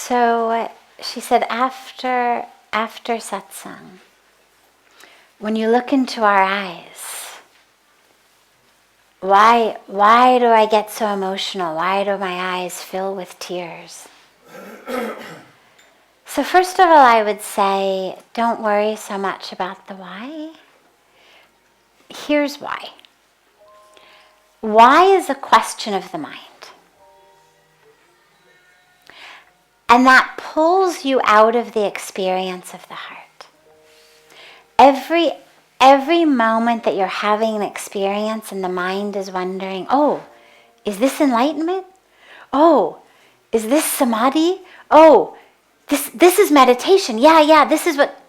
So she said, after satsang, when you look into our eyes, why do I get so emotional? Why do my eyes fill with tears? So first of all, I would say, don't worry so much about the why. Here's why. Why is a question of the mind. And that pulls you out of the experience of the heart. Every moment that you're having an experience and the mind is wondering, oh, is this enlightenment? Oh, is this samadhi? Oh, this is meditation. Yeah, this is what...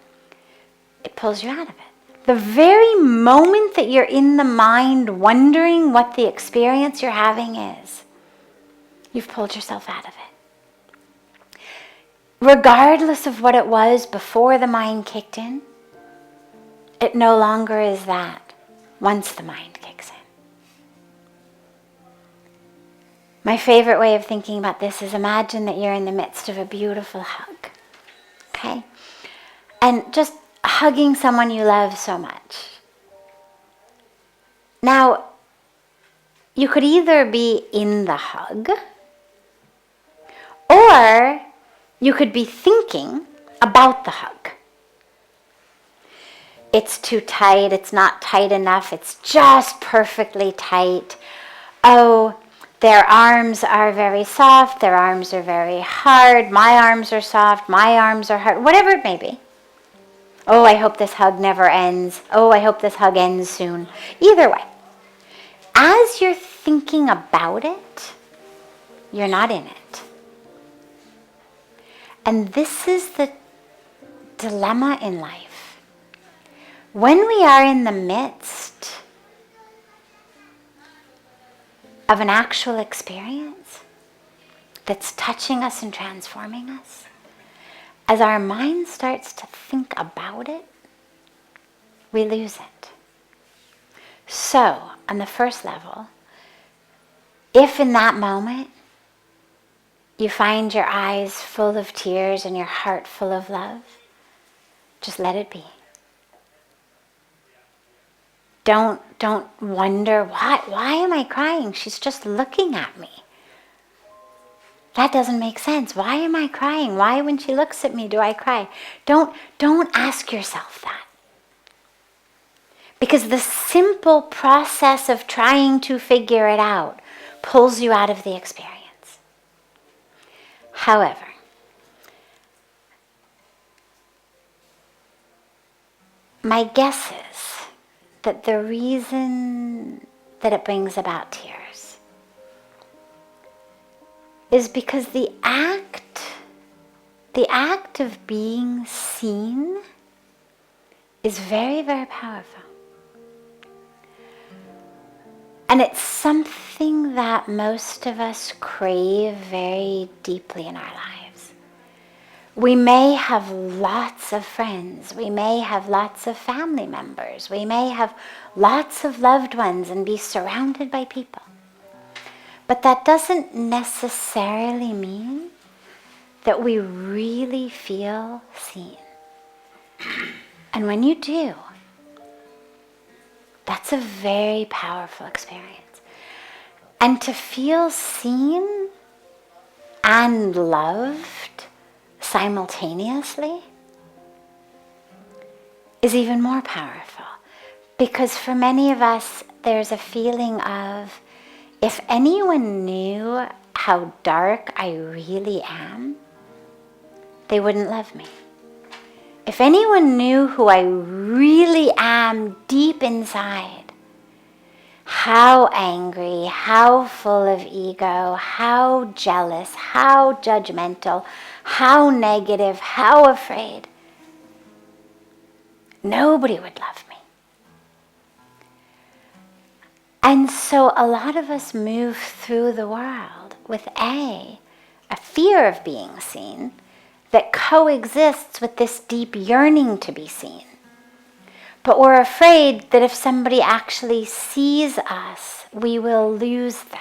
It pulls you out of it. The very moment that you're in the mind wondering what the experience you're having is, you've pulled yourself out of it. Regardless of what it was before the mind kicked in, it no longer is that once the mind kicks in. My favorite way of thinking about this is imagine that you're in the midst of a beautiful hug, okay? And just hugging someone you love so much. Now, you could either be in the hug, or you could be thinking about the hug. It's too tight, it's not tight enough, it's just perfectly tight. Oh, their arms are very soft, their arms are very hard, my arms are soft, my arms are hard, whatever it may be. Oh, I hope this hug never ends. Oh, I hope this hug ends soon. Either way, as you're thinking about it, you're not in it. And this is the dilemma in life. When we are in the midst of an actual experience that's touching us and transforming us, as our mind starts to think about it, we lose it. So, on the first level, if in that moment you find your eyes full of tears and your heart full of love, just let it be. Don't wonder, why am I crying? She's just looking at me. That doesn't make sense. Why am I crying? Why when she looks at me do I cry? Don't ask yourself that. Because the simple process of trying to figure it out pulls you out of the experience. However, my guess is that the reason that it brings about tears is because the act of being seen is very, very powerful. And it's something that most of us crave very deeply in our lives. We may have lots of friends, we may have lots of family members, we may have lots of loved ones and be surrounded by people. But that doesn't necessarily mean that we really feel seen. And when you do, that's a very powerful experience. And to feel seen and loved simultaneously is even more powerful. Because for many of us, there's a feeling of, if anyone knew how dark I really am, they wouldn't love me. If anyone knew who I really am deep inside, how angry, how full of ego, how jealous, how judgmental, how negative, how afraid, nobody would love me. And so a lot of us move through the world with a fear of being seen that coexists with this deep yearning to be seen. But we're afraid that if somebody actually sees us, we will lose them.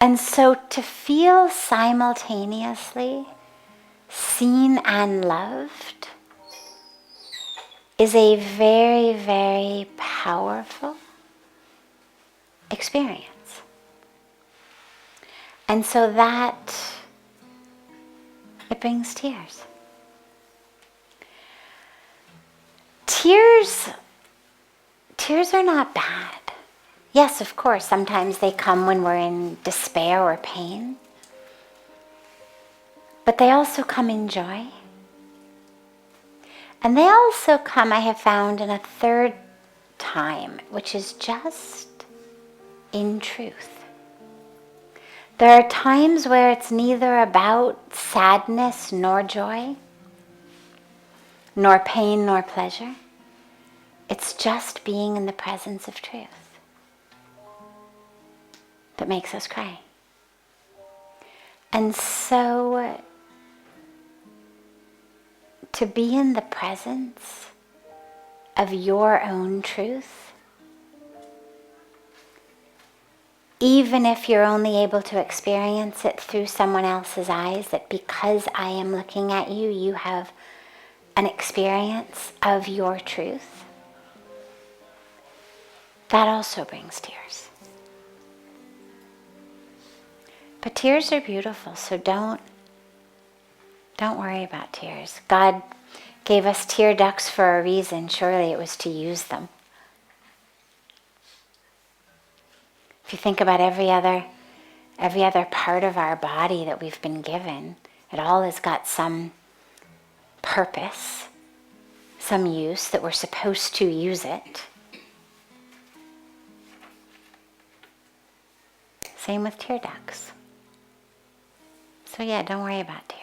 And so to feel simultaneously seen and loved is a very, very powerful experience. And so that, it brings tears. Tears are not bad. Yes, of course, sometimes they come when we're in despair or pain. But they also come in joy. And they also come, I have found, in a third time, which is just in truth. There are times where it's neither about sadness nor joy, nor pain nor pleasure. It's just being in the presence of truth that makes us cry. And so, to be in the presence of your own truth, even if you're only able to experience it through someone else's eyes, that because I am looking at you, you have an experience of your truth, that also brings tears. But tears are beautiful, so don't worry about tears. God gave us tear ducts for a reason. Surely it was to use them. If you think about every other part of our body that we've been given, it all has got some purpose, some use that we're supposed to use it. Same with tear ducts. So yeah, don't worry about tears.